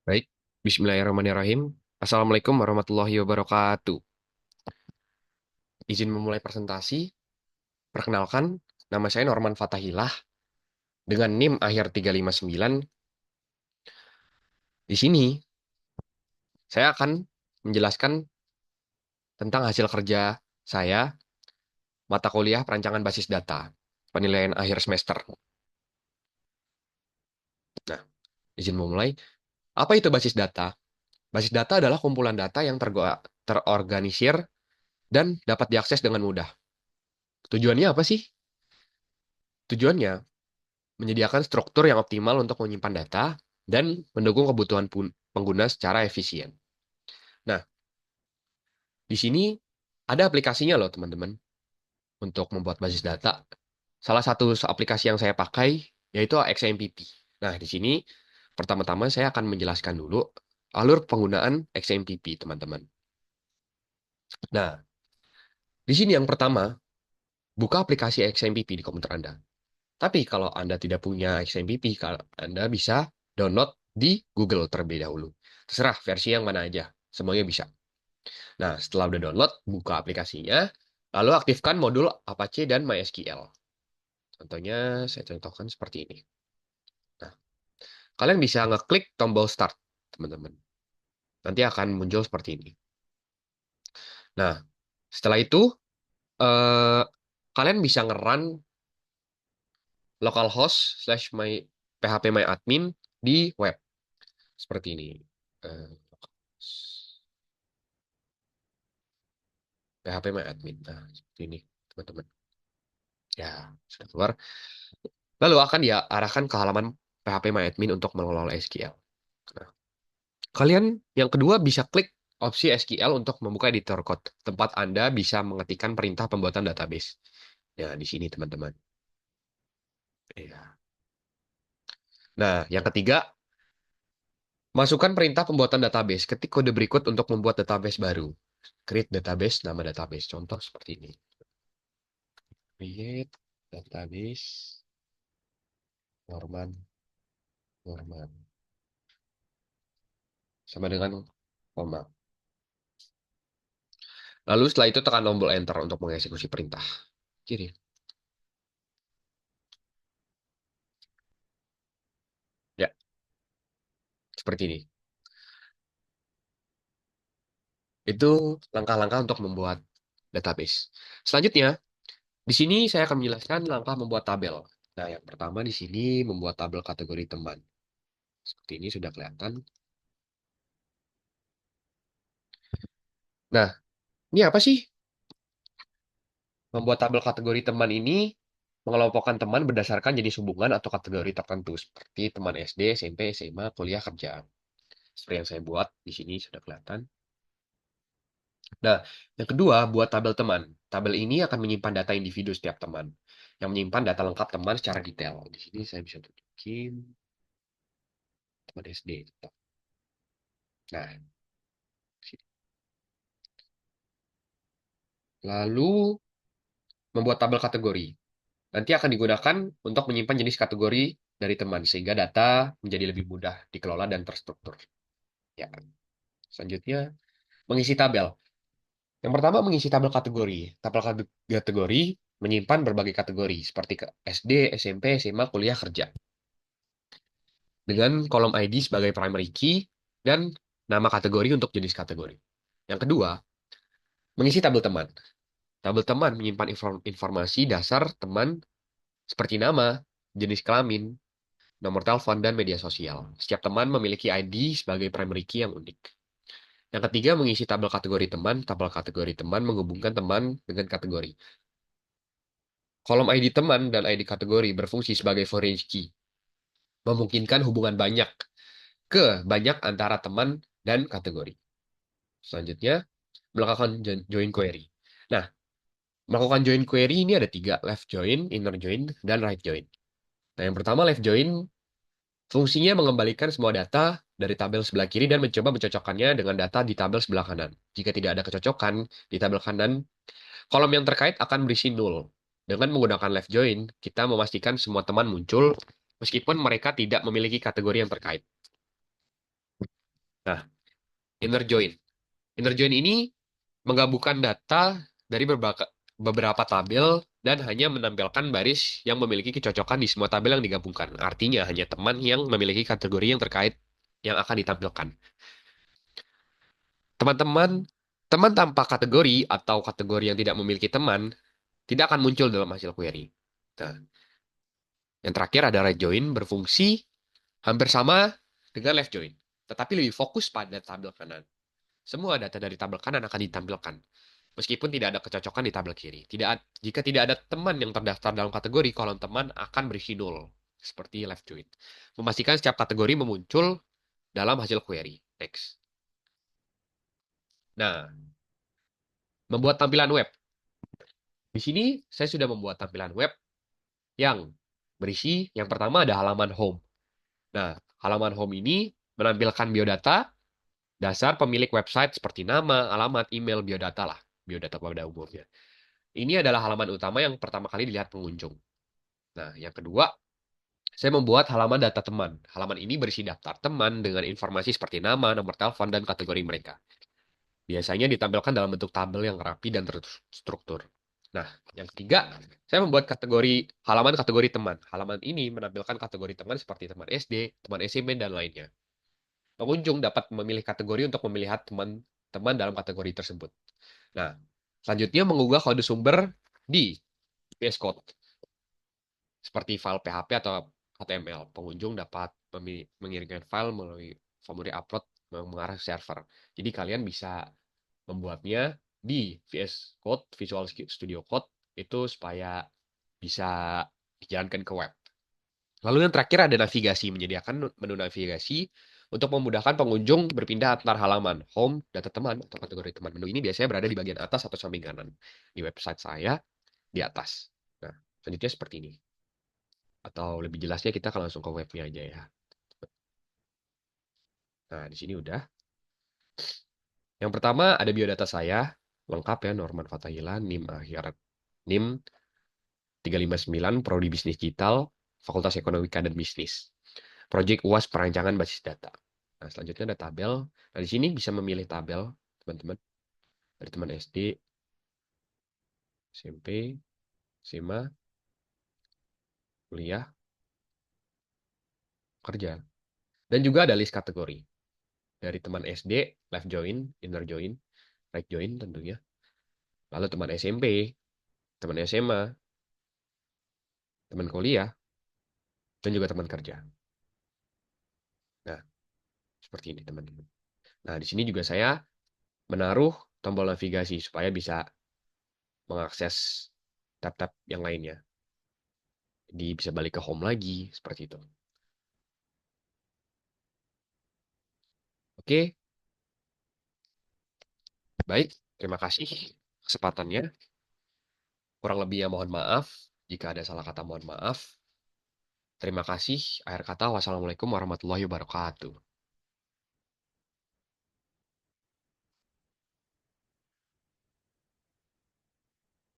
Baik, Bismillahirrahmanirrahim. Assalamualaikum warahmatullahi wabarakatuh. Izin memulai presentasi. Perkenalkan, nama saya Norman Fatahillah dengan NIM akhir 359. Di sini, saya akan menjelaskan tentang hasil kerja saya, mata kuliah perancangan basis data, penilaian akhir semester. Nah, izin memulai. Apa itu basis data? Basis data adalah kumpulan data yang terorganisir dan dapat diakses dengan mudah. Tujuannya apa sih? Tujuannya menyediakan struktur yang optimal untuk menyimpan data dan mendukung kebutuhan pengguna secara efisien. Nah, di sini ada aplikasinya loh teman-teman untuk membuat basis data. Salah satu aplikasi yang saya pakai yaitu XMPP. Nah, di sini pertama-tama saya akan menjelaskan dulu alur penggunaan XMPP, teman-teman. Nah, di sini yang pertama, buka aplikasi XMPP di komputer Anda. Tapi kalau Anda tidak punya XMPP, Anda bisa download di Google terlebih dahulu. Terserah versi yang mana aja, semuanya bisa. Nah, setelah udah download, buka aplikasinya, lalu aktifkan modul Apache dan MySQL. Contohnya, saya contohkan seperti ini. Nah, kalian bisa ngeklik tombol Start, teman-teman. Nanti akan muncul seperti ini. Nah, setelah itu, eh, kalian bisa nge-run localhost slash my phpMyAdmin di web. Seperti ini. Eh, phpMyAdmin. Nah, seperti ini, teman-teman. Ya, sudah keluar. Lalu akan diarahkan ke halaman phpMyAdmin untuk mengelola SQL. Nah, kalian yang kedua bisa klik opsi SQL untuk membuka editor code, tempat Anda bisa mengetikkan perintah pembuatan database. Ya, di sini teman-teman. Ya. Nah, yang ketiga, masukkan perintah pembuatan database. Ketik kode berikut untuk membuat database baru. Create database, nama database. Contoh seperti ini. Create database Norman, Norman. Sama dengan koma. Lalu setelah itu tekan tombol Enter untuk mengeksekusi perintah. Kiri. Ya, seperti ini. Itu langkah-langkah untuk membuat database. Selanjutnya, di sini saya akan menjelaskan langkah membuat tabel. Nah, yang pertama di sini membuat tabel kategori teman. Seperti ini sudah kelihatan. Nah, ini apa sih? Membuat tabel kategori teman ini mengelompokkan teman berdasarkan jenis hubungan atau kategori tertentu, seperti teman SD, SMP, SMA, kuliah, kerja. Seperti yang saya buat di sini sudah kelihatan. Nah, yang kedua, buat tabel teman. Tabel ini akan menyimpan data individu setiap teman, yang menyimpan data lengkap teman secara detail. Di sini saya bisa tunjukin teman SD. Nah, sini. Lalu membuat tabel kategori. Nanti akan digunakan untuk menyimpan jenis kategori dari teman, sehingga data menjadi lebih mudah dikelola dan terstruktur. Ya, selanjutnya, mengisi tabel. Yang pertama, mengisi tabel kategori. Tabel kategori menyimpan berbagai kategori, seperti SD, SMP, SMA, kuliah, kerja. Dengan kolom ID sebagai primary key dan nama kategori untuk jenis kategori. Yang kedua, mengisi tabel teman. Tabel teman menyimpan informasi dasar teman seperti nama, jenis kelamin, nomor telepon, dan media sosial. Setiap teman memiliki ID sebagai primary key yang unik. Yang ketiga, mengisi tabel kategori teman. Tabel kategori teman menghubungkan teman dengan kategori. Kolom ID teman dan ID kategori berfungsi sebagai foreign key, memungkinkan hubungan banyak ke banyak antara teman dan kategori. Selanjutnya, melakukan join query. Nah, melakukan join query ini ada tiga, left join, inner join, dan right join. Nah, yang pertama left join, fungsinya mengembalikan semua data dari tabel sebelah kiri dan mencoba mencocokkannya dengan data di tabel sebelah kanan. Jika tidak ada kecocokan di tabel kanan, kolom yang terkait akan berisi null. Dengan menggunakan left join, kita memastikan semua teman muncul meskipun mereka tidak memiliki kategori yang terkait. Nah, inner join. Inner join ini menggabungkan data dari beberapa tabel dan hanya menampilkan baris yang memiliki kecocokan di semua tabel yang digabungkan. Artinya hanya teman yang memiliki kategori yang terkait yang akan ditampilkan. Teman-teman, teman tanpa kategori atau kategori yang tidak memiliki teman tidak akan muncul dalam hasil query. Nah, yang terakhir ada right join berfungsi hampir sama dengan left join, tetapi lebih fokus pada tabel kanan. Semua data dari tabel kanan akan ditampilkan, meskipun tidak ada kecocokan di tabel kiri. Jika tidak ada teman yang terdaftar dalam kategori, kolom teman akan berisi nol, seperti left join. Memastikan setiap kategori memuncul dalam hasil query. Next. Nah, membuat tampilan web. Di sini saya sudah membuat tampilan web yang berisi, yang pertama ada halaman home. Nah, halaman home ini menampilkan biodata dasar pemilik website seperti nama, alamat, email, biodata lah. Biodata pada umumnya. Ini adalah halaman utama yang pertama kali dilihat pengunjung. Nah, yang kedua, saya membuat halaman data teman. Halaman ini berisi daftar teman dengan informasi seperti nama, nomor telepon, dan kategori mereka. Biasanya ditampilkan dalam bentuk tabel yang rapi dan terstruktur. Nah, yang ketiga, saya membuat halaman kategori teman. Halaman ini menampilkan kategori teman seperti teman SD, teman SMP, dan lainnya. Pengunjung dapat memilih kategori untuk memilih teman-teman dalam kategori tersebut. Nah, selanjutnya mengunggah kode sumber di VS Code, seperti file PHP atau HTML. Pengunjung dapat mengirimkan file melalui formulir upload mengarah ke server. Jadi kalian bisa membuatnya di VS Code, Visual Studio Code, itu supaya bisa dijalankan ke web. Lalu yang terakhir ada navigasi, menyediakan menu navigasi untuk memudahkan pengunjung berpindah antar halaman, home, data teman, atau kategori teman. Menu ini biasanya berada di bagian atas atau samping kanan. Di website saya, di atas. Nah, selanjutnya seperti ini. Atau lebih jelasnya kita akan langsung ke webnya aja ya. Nah, di sini udah. Yang pertama ada biodata saya, lengkap ya, Norman Fatahila, NIM akhir NIM 359, Prodi Bisnis Digital, Fakultas Ekonomika dan Bisnis. Project UAS perancangan basis data. Nah, selanjutnya ada tabel. Nah, di sini bisa memilih tabel, teman-teman. Dari teman SD, SMP, SMA, kuliah, kerja. Dan juga ada list kategori. Dari teman SD, left join, inner join, right join tentunya. Lalu teman SMP, teman SMA, teman kuliah, dan juga teman kerja. Nah, seperti ini teman-teman. Nah, di sini juga saya menaruh tombol navigasi supaya bisa mengakses tab-tab yang lainnya. Bisa balik ke home lagi, seperti itu. Oke, baik. Terima kasih kesempatannya. Kurang lebihnya mohon maaf. Jika ada salah kata mohon maaf. Terima kasih. Akhir kata, wassalamualaikum warahmatullahi wabarakatuh.